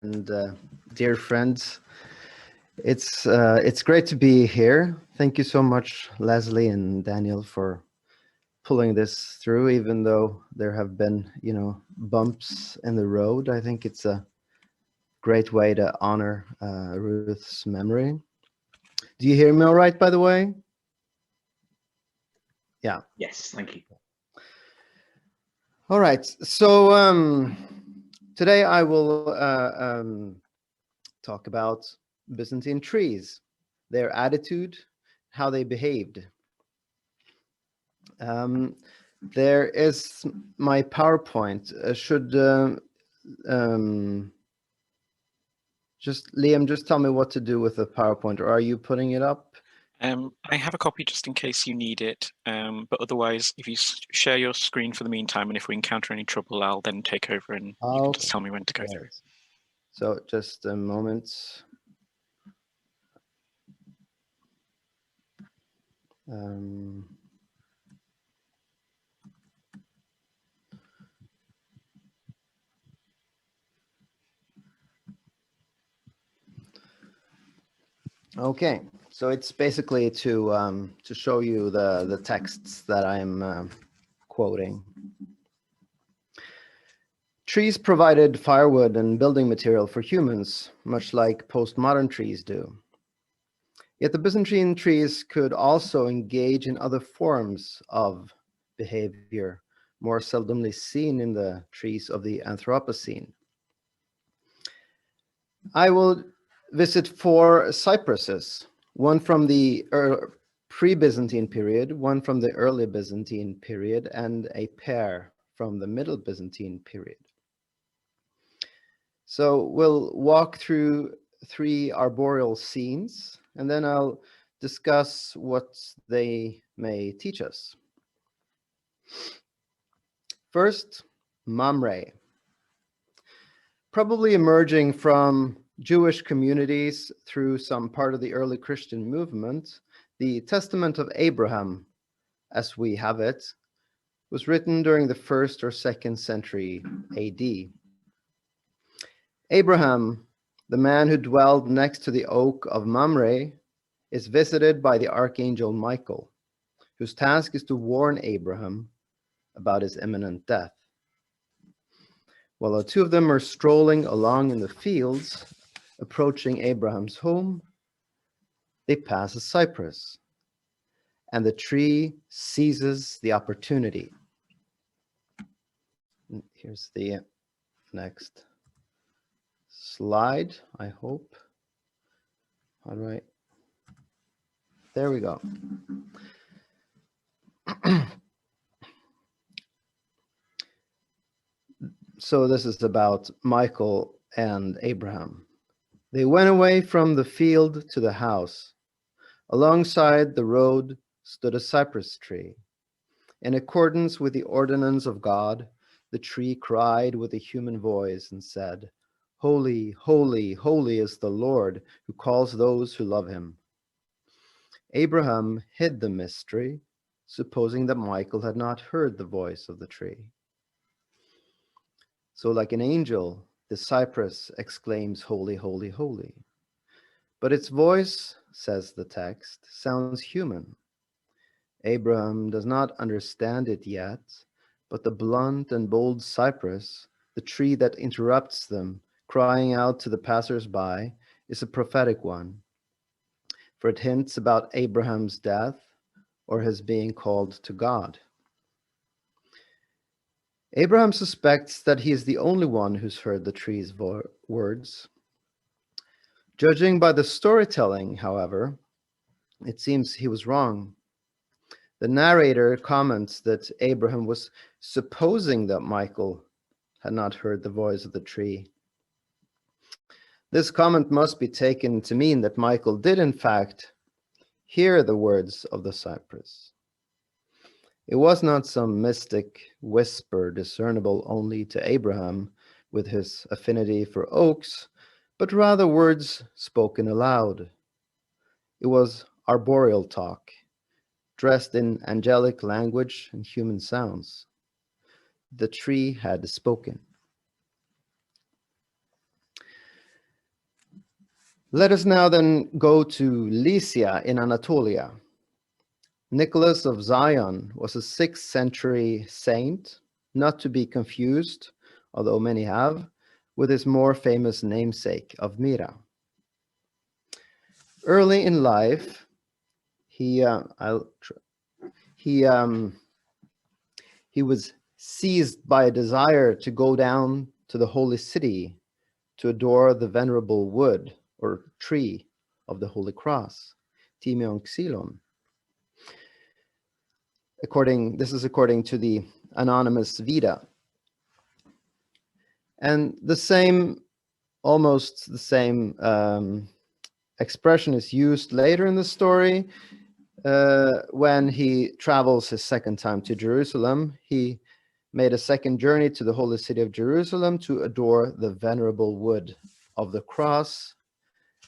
Dear friends, it's great to be here. Thank you so much, Leslie and Daniel, for pulling this through. Even though there have been, bumps in the road, I think it's a great way to honor Ruth's memory. Do you hear me all right, by the way? Yeah. Yes, thank you. All right. So today I will talk about Byzantine trees, their attitude, how they behaved. There is my PowerPoint. Just Liam, just tell me what to do with the PowerPoint, or are you putting it up? I have a copy just in case you need it, but otherwise, if you share your screen for the meantime, and if we encounter any trouble, I'll then take over and you can just tell me when to go through. So just a moment. Okay, so it's basically to show you the texts that I'm quoting. Trees provided firewood and building material for humans, much like postmodern trees do. Yet the Byzantine trees could also engage in other forms of behavior, more seldomly seen in the trees of the Anthropocene. I will visit 4 cypresses, one from the pre-Byzantine period, one from the early Byzantine period, and a pair from the middle Byzantine period. So we'll walk through 3 arboreal scenes, and then I'll discuss what they may teach us. First, Mamre. Probably emerging from Jewish communities through some part of the early Christian movement, the Testament of Abraham, as we have it, was written during the 1st or 2nd century AD. Abraham, the man who dwelled next to the oak of Mamre, is visited by the archangel Michael, whose task is to warn Abraham about his imminent death. While the 2 of them are strolling along in the fields, approaching Abraham's home, they pass a cypress, and the tree seizes the opportunity. Here's the next slide, I hope. All right. There we go. So this is about Michael and Abraham. They went away from the field to the house. Alongside the road stood a cypress tree. In accordance with the ordinance of God, the tree cried with a human voice and said, "Holy, holy, holy is the Lord who calls those who love him." Abraham hid the mystery, supposing that Michael had not heard the voice of the tree. So like an angel, the cypress exclaims, "Holy, holy, holy." But its voice, says the text, sounds human. Abraham does not understand it yet, but the blunt and bold cypress, the tree that interrupts them, crying out to the passers-by, is a prophetic one, for it hints about Abraham's death or his being called to God. Abraham suspects that he is the only one who's heard the tree's words. Judging by the storytelling, however, it seems he was wrong. The narrator comments that Abraham was supposing that Michael had not heard the voice of the tree. This comment must be taken to mean that Michael did in fact hear the words of the cypress. It was not some mystic whisper discernible only to Abraham with his affinity for oaks, but rather words spoken aloud. It was arboreal talk, dressed in angelic language and human sounds. The tree had spoken. Let us now then go to Lycia in Anatolia. Nicholas of Zion was a 6th century saint, not to be confused, although many have, with his more famous namesake of Myra. Early in life, he was seized by a desire to go down to the holy city to adore the venerable wood or tree of the Holy Cross, Timion Xylon. This is according to the anonymous Vita. And almost the same expression is used later in the story when he travels his second time to Jerusalem. He made a second journey to the holy city of Jerusalem to adore the venerable wood of the cross,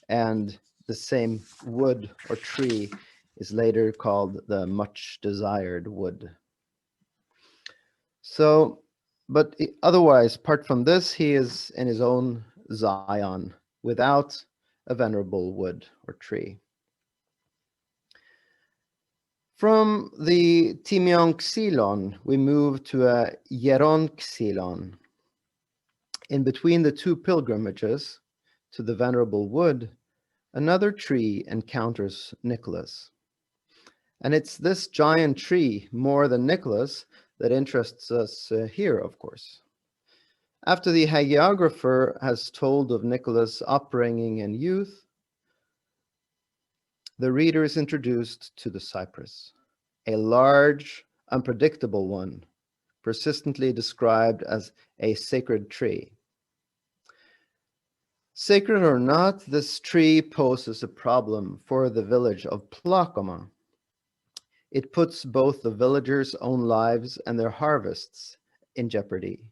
and the same wood or tree is later called the much desired wood. So, but otherwise, apart from this, he is in his own Zion without a venerable wood or tree. From the Timion Xylon, we move to a Hieron Xylon. In between the two pilgrimages to the venerable wood, another tree encounters Nicholas. And it's this giant tree, more than Nicholas, that interests us here, of course. After the hagiographer has told of Nicholas' upbringing and youth, the reader is introduced to the cypress, a large, unpredictable one, persistently described as a sacred tree. Sacred or not, this tree poses a problem for the village of Plakoma. It puts both the villagers' own lives and their harvests in jeopardy.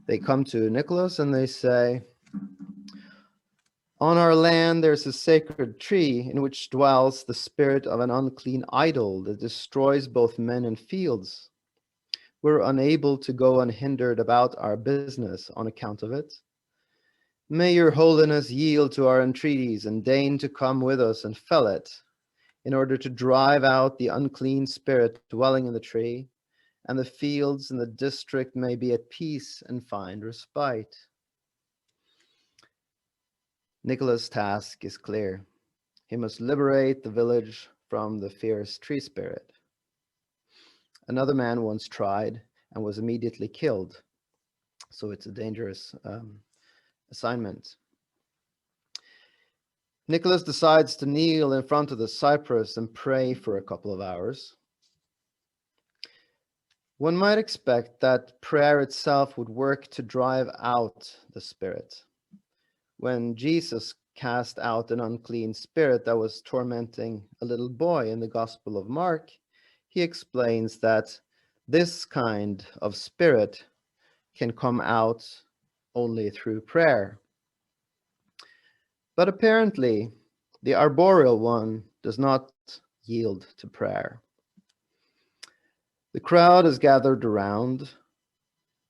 They come to Nicholas and they say, "On our land there's a sacred tree in which dwells the spirit of an unclean idol that destroys both men and fields. We're unable to go unhindered about our business on account of it. May your holiness yield to our entreaties and deign to come with us and fell it, in order to drive out the unclean spirit dwelling in the tree, and the fields and the district may be at peace and find respite." Nicholas' task is clear. He must liberate the village from the fierce tree spirit. Another man once tried and was immediately killed, so it's a dangerous assignment. Nicholas decides to kneel in front of the cypress and pray for a couple of hours. One might expect that prayer itself would work to drive out the spirit. When Jesus cast out an unclean spirit that was tormenting a little boy in the Gospel of Mark, he explains that this kind of spirit can come out only through prayer. But apparently, the arboreal one does not yield to prayer. The crowd is gathered around.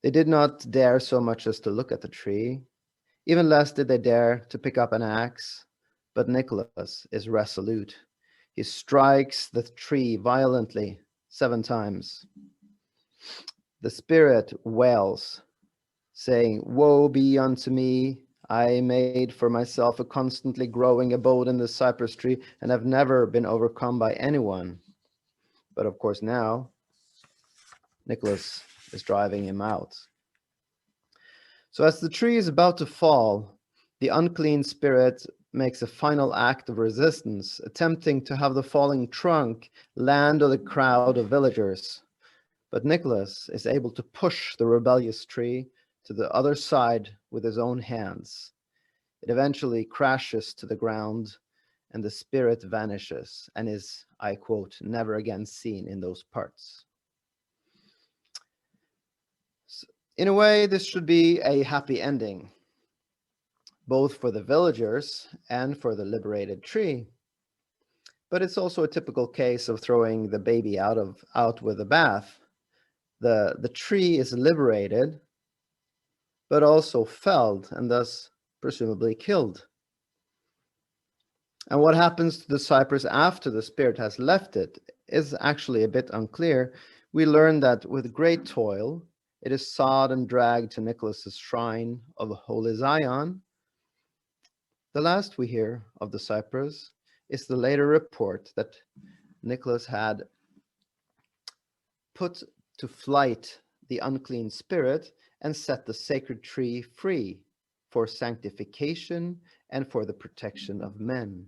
They did not dare so much as to look at the tree. Even less did they dare to pick up an axe. But Nicholas is resolute. He strikes the tree violently 7 times. The spirit wails, saying, "Woe be unto me! I made for myself a constantly growing abode in the cypress tree and have never been overcome by anyone." But of course now, Nicholas is driving him out. So as the tree is about to fall, the unclean spirit makes a final act of resistance, attempting to have the falling trunk land on the crowd of villagers. But Nicholas is able to push the rebellious tree to the other side with his own hands. It eventually crashes to the ground, and the spirit vanishes and is, I quote, "never again seen in those parts." In a way, this should be a happy ending, both for the villagers and for the liberated tree. But it's also a typical case of throwing the baby out with the bath. The tree is liberated, but also felled and thus presumably killed And what happens to the cypress after the spirit has left it is actually a bit unclear. We learn that with great toil, it is sawed and dragged to Nicholas's shrine of Holy Zion. The last we hear of the cypress is the later report that Nicholas had put to flight the unclean spirit and set the sacred tree free for sanctification and for the protection of men.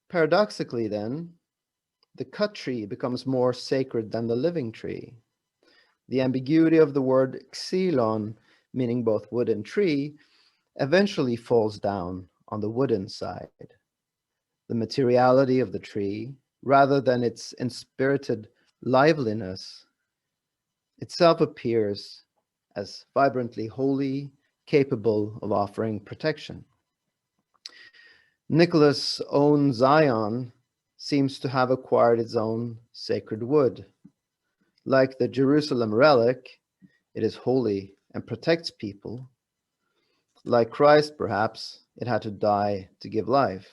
Paradoxically, then, the cut tree becomes more sacred than the living tree. The ambiguity of the word xylon, meaning both wood and tree, eventually falls down on the wooden side. The materiality of the tree, rather than its inspirited liveliness, itself appears as vibrantly holy, capable of offering protection. Nicholas' own Zion seems to have acquired its own sacred wood. Like the Jerusalem relic, it is holy and protects people. Like Christ, perhaps, it had to die to give life.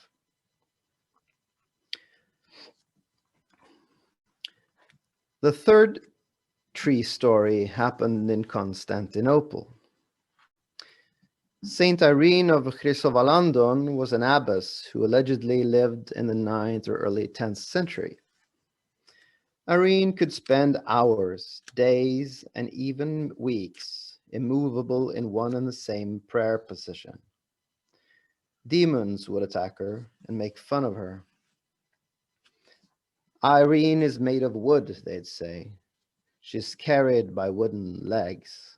The third tree story happened in Constantinople. Saint Irene of Chrysovalandon was an abbess who allegedly lived in the 9th or early 10th century. Irene could spend hours, days, and even weeks immovable in one and the same prayer position. Demons would attack her and make fun of her. Irene is made of wood, they'd say. She's carried by wooden legs.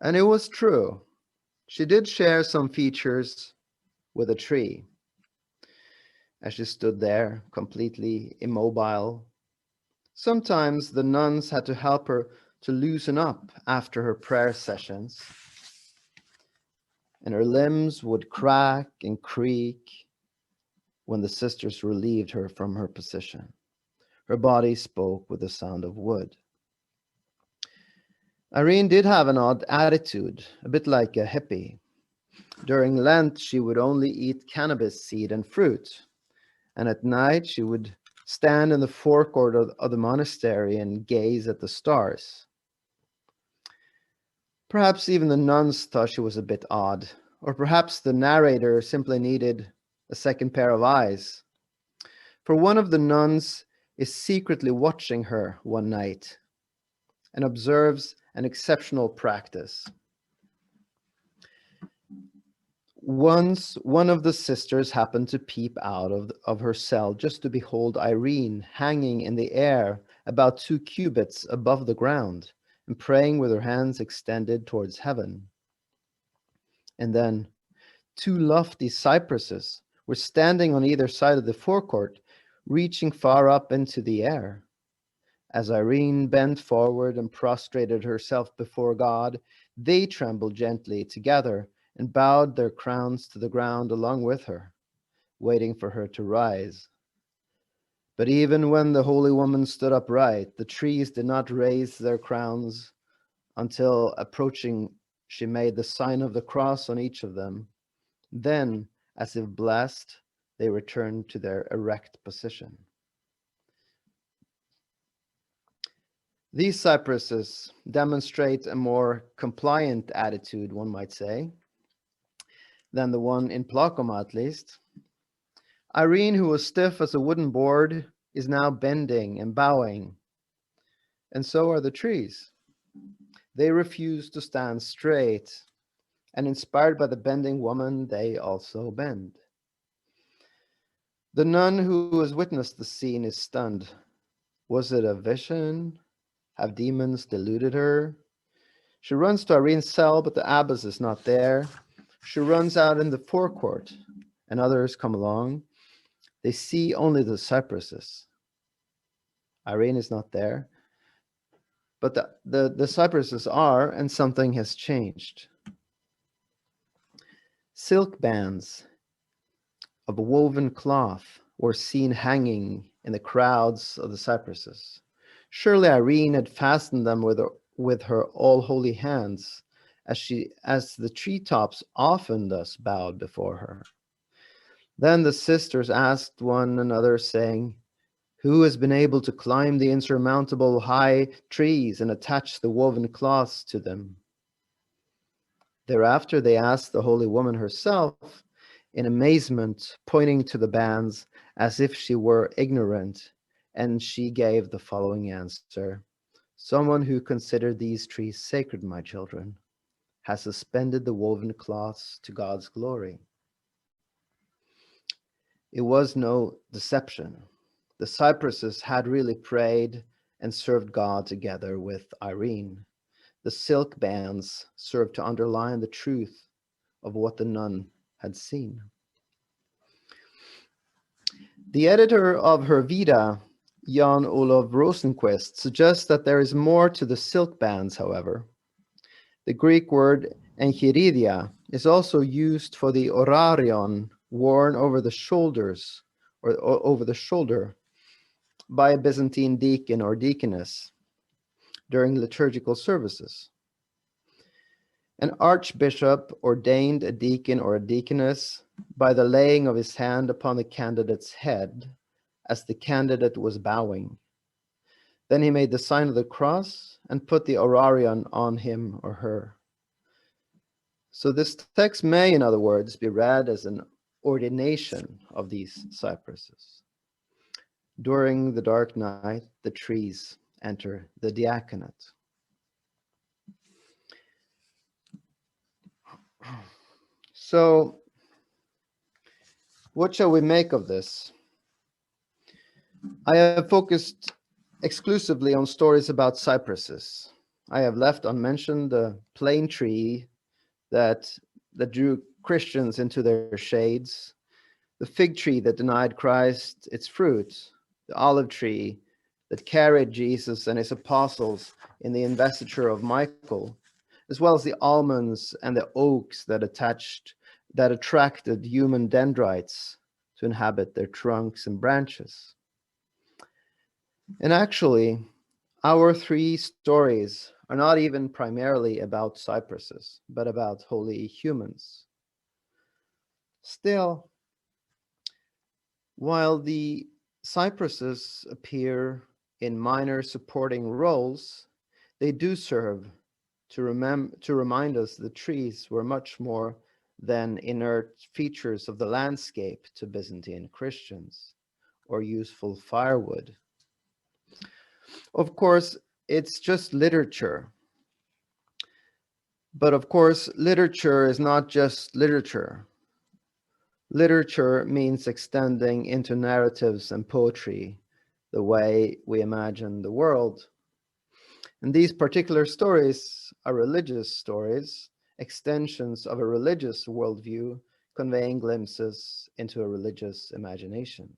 And it was true. She did share some features with a tree. As she stood there, completely immobile, sometimes the nuns had to help her to loosen up after her prayer sessions, and her limbs would crack and creak when the sisters relieved her from her position. Her body spoke with the sound of wood. Irene did have an odd attitude, a bit like a hippie. During Lent, she would only eat cannabis seed and fruit, and at night she would stand in the forecourt of the monastery and gaze at the stars. Perhaps even the nuns thought she was a bit odd, or perhaps the narrator simply needed a second pair of eyes. For one of the nuns is secretly watching her one night and observes an exceptional practice. Once, one of the sisters happened to peep out of her cell just to behold Irene hanging in the air about 2 cubits above the ground and praying with her hands extended towards heaven. And then 2 lofty cypresses were standing on either side of the forecourt, reaching far up into the air. As Irene bent forward and prostrated herself before God, they trembled gently together and bowed their crowns to the ground along with her, waiting for her to rise. But even when the holy woman stood upright, the trees did not raise their crowns until, approaching, she made the sign of the cross on each of them. Then, as if blessed, they returned to their erect position. These cypresses demonstrate a more compliant attitude, one might say, than the one in Placoma, at least. Irene, who was stiff as a wooden board, is now bending and bowing. And so are the trees. They refuse to stand straight, and inspired by the bending woman, they also bend. The nun who has witnessed the scene is stunned. Was it a vision? Have demons deluded her? She runs to Irene's cell, but the abbess is not there. She runs out in the forecourt, and others come along. They see only the cypresses. Irene is not there, but the cypresses are, and something has changed. Silk bands of woven cloth were seen hanging in the crowds of the cypresses. Surely Irene had fastened them with her all-holy hands, as the treetops often thus bowed before her. Then the sisters asked one another, saying, "Who has been able to climb the insurmountable high trees and attach the woven cloths to them?" Thereafter they asked the holy woman herself in amazement, pointing to the bands as if she were ignorant, and she gave the following answer: "Someone who considered these trees sacred, my children, has suspended the woven cloths to God's glory." It was no deception. The cypresses had really prayed and served God together with Irene. The silk bands served to underline the truth of what the nun had seen. The editor of her Vida, Jan Olof Rosenquist, suggests that there is more to the silk bands, however. The Greek word enchiridia is also used for the orarion worn over the shoulders or over the shoulder by a Byzantine deacon or deaconess during liturgical services. An archbishop ordained a deacon or a deaconess by the laying of his hand upon the candidate's head as the candidate was bowing. Then he made the sign of the cross and put the orarion on him or her. So this text may, in other words, be read as an ordination of these cypresses. During the dark night, the trees enter the diaconate. So, what shall we make of this? I have focused exclusively on stories about cypresses. I have left unmentioned the plane tree that drew Christians into their shades, the fig tree that denied Christ its fruit, the olive tree that carried Jesus and his apostles in the investiture of Michael, as well as the almonds and the oaks that attracted human dendrites to inhabit their trunks and branches. And actually, our three stories are not even primarily about cypresses, but about holy humans. Still, while the cypresses appear in minor supporting roles, they do serve to remind us the trees were much more than inert features of the landscape to Byzantine Christians, or useful firewood. Of course, it's just literature. But of course, literature is not just literature. Literature means extending into narratives and poetry the way we imagine the world. And these particular stories are religious stories, extensions of a religious worldview, conveying glimpses into a religious imagination.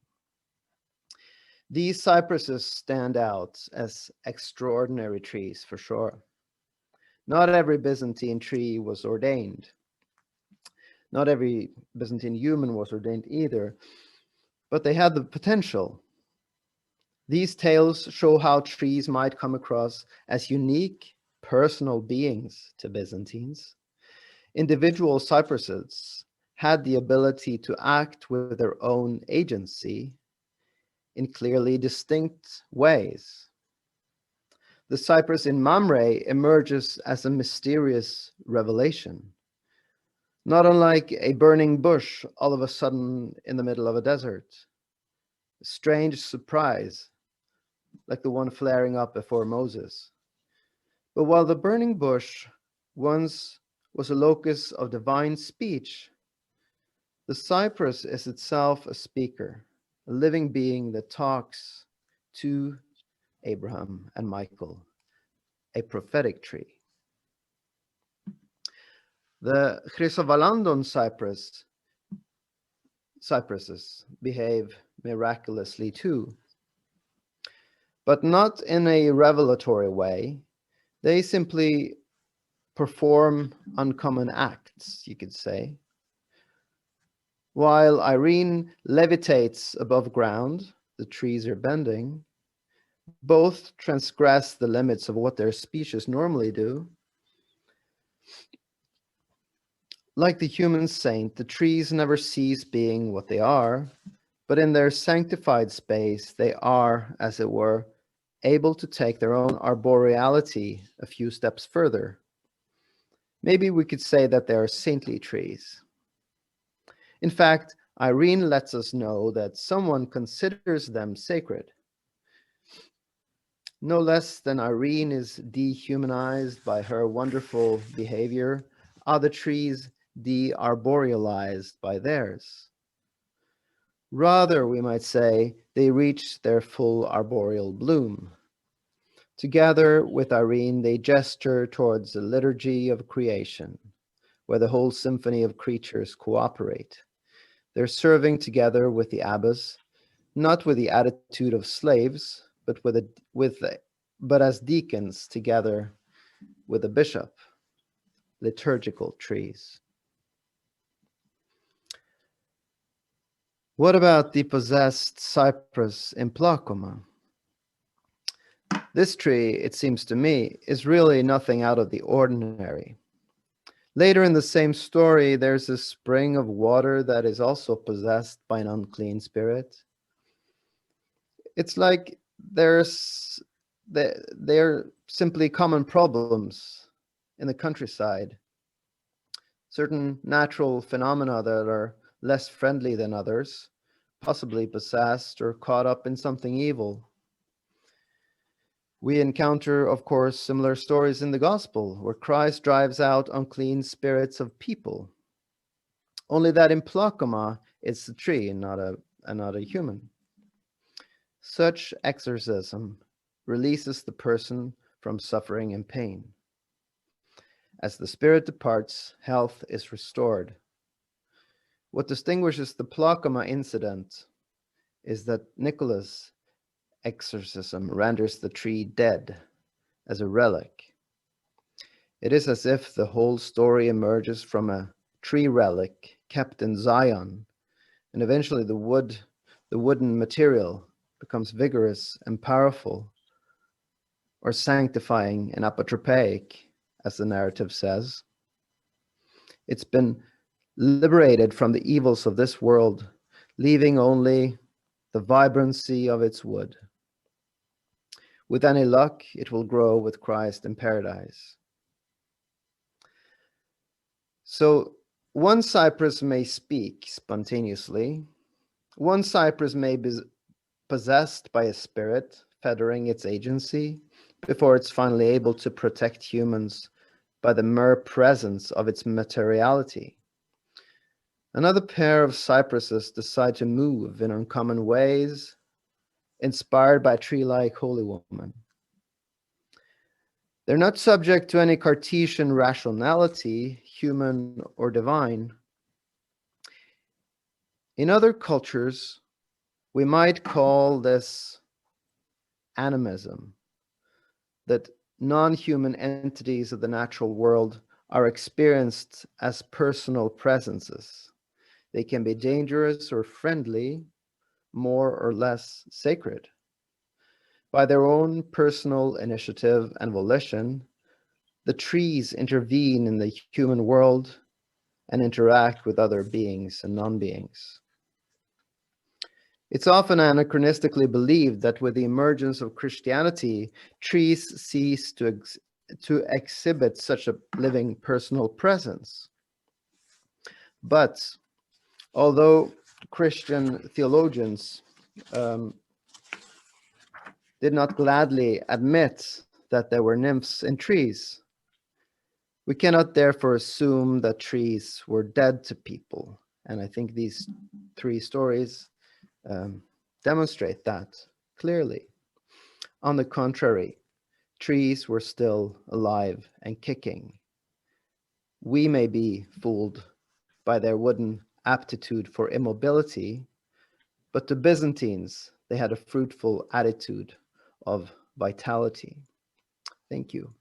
These cypresses stand out as extraordinary trees for sure. Not every Byzantine tree was ordained. Not every Byzantine human was ordained either, but they had the potential. These tales show how trees might come across as unique, personal beings to Byzantines. Individual cypresses had the ability to act with their own agency in clearly distinct ways. The cypress in Mamre emerges as a mysterious revelation, not unlike a burning bush all of a sudden in the middle of a desert. A strange surprise, like the one flaring up before Moses. But while the burning bush once was a locus of divine speech, the cypress is itself a speaker, a living being that talks to Abraham and Michael, a prophetic tree. The Chrysovalandon cypresses behave miraculously too, but not in a revelatory way. They simply perform uncommon acts, you could say. While Irene levitates above ground, the trees are bending. Both transgress the limits of what their species normally do. Like the human saint, the trees never cease being what they are, but in their sanctified space, they are, as it were, able to take their own arboreality a few steps further. Maybe we could say that they are saintly trees. In fact, Irene lets us know that someone considers them sacred. No less than Irene is dehumanized by her wonderful behavior, are the trees de-arborealized by theirs. Rather, we might say, they reach their full arboreal bloom. Together with Irene, they gesture towards the liturgy of creation, where the whole symphony of creatures cooperate. They're serving together with the abbess, not with the attitude of slaves, but as deacons together with the bishop, liturgical trees. What about the possessed cypress implacoma? This tree, it seems to me, is really nothing out of the ordinary. Later in the same story, there's a spring of water that is also possessed by an unclean spirit. It's like they're simply common problems in the countryside. Certain natural phenomena that are less friendly than others, possibly possessed or caught up in something evil. We encounter, of course, similar stories in the gospel where Christ drives out unclean spirits of people. Only that in Plakama, it's the tree and not a human. Such exorcism releases the person from suffering and pain. As the spirit departs, health is restored. What distinguishes the Plakama incident is that Nicholas' exorcism renders the tree dead as a relic. It is as if the whole story emerges from a tree relic kept in Zion, and eventually the wooden material becomes vigorous and powerful, or sanctifying and apotropaic, as the narrative says. It's been liberated from the evils of this world, leaving only the vibrancy of its wood. With any luck, it will grow with Christ in paradise. So one cypress may speak spontaneously. One cypress may be possessed by a spirit, fettering its agency, before it's finally able to protect humans by the mere presence of its materiality. Another pair of cypresses decide to move in uncommon ways, inspired by a tree-like holy woman. They're not subject to any Cartesian rationality, human or divine. In other cultures, we might call this animism, that non-human entities of the natural world are experienced as personal presences. They can be dangerous or friendly, more or less sacred. By their own personal initiative and volition, the trees intervene in the human world and interact with other beings and non-beings. It's often anachronistically believed that with the emergence of Christianity, trees cease to exhibit such a living personal presence. But although Christian theologians did not gladly admit that there were nymphs in trees, we cannot therefore assume that trees were dead to people. And I think these three stories demonstrate that clearly. On the contrary, trees were still alive and kicking. We may be fooled by their wooden aptitude for immobility, but the Byzantines, they had a fruitful attitude of vitality. Thank you.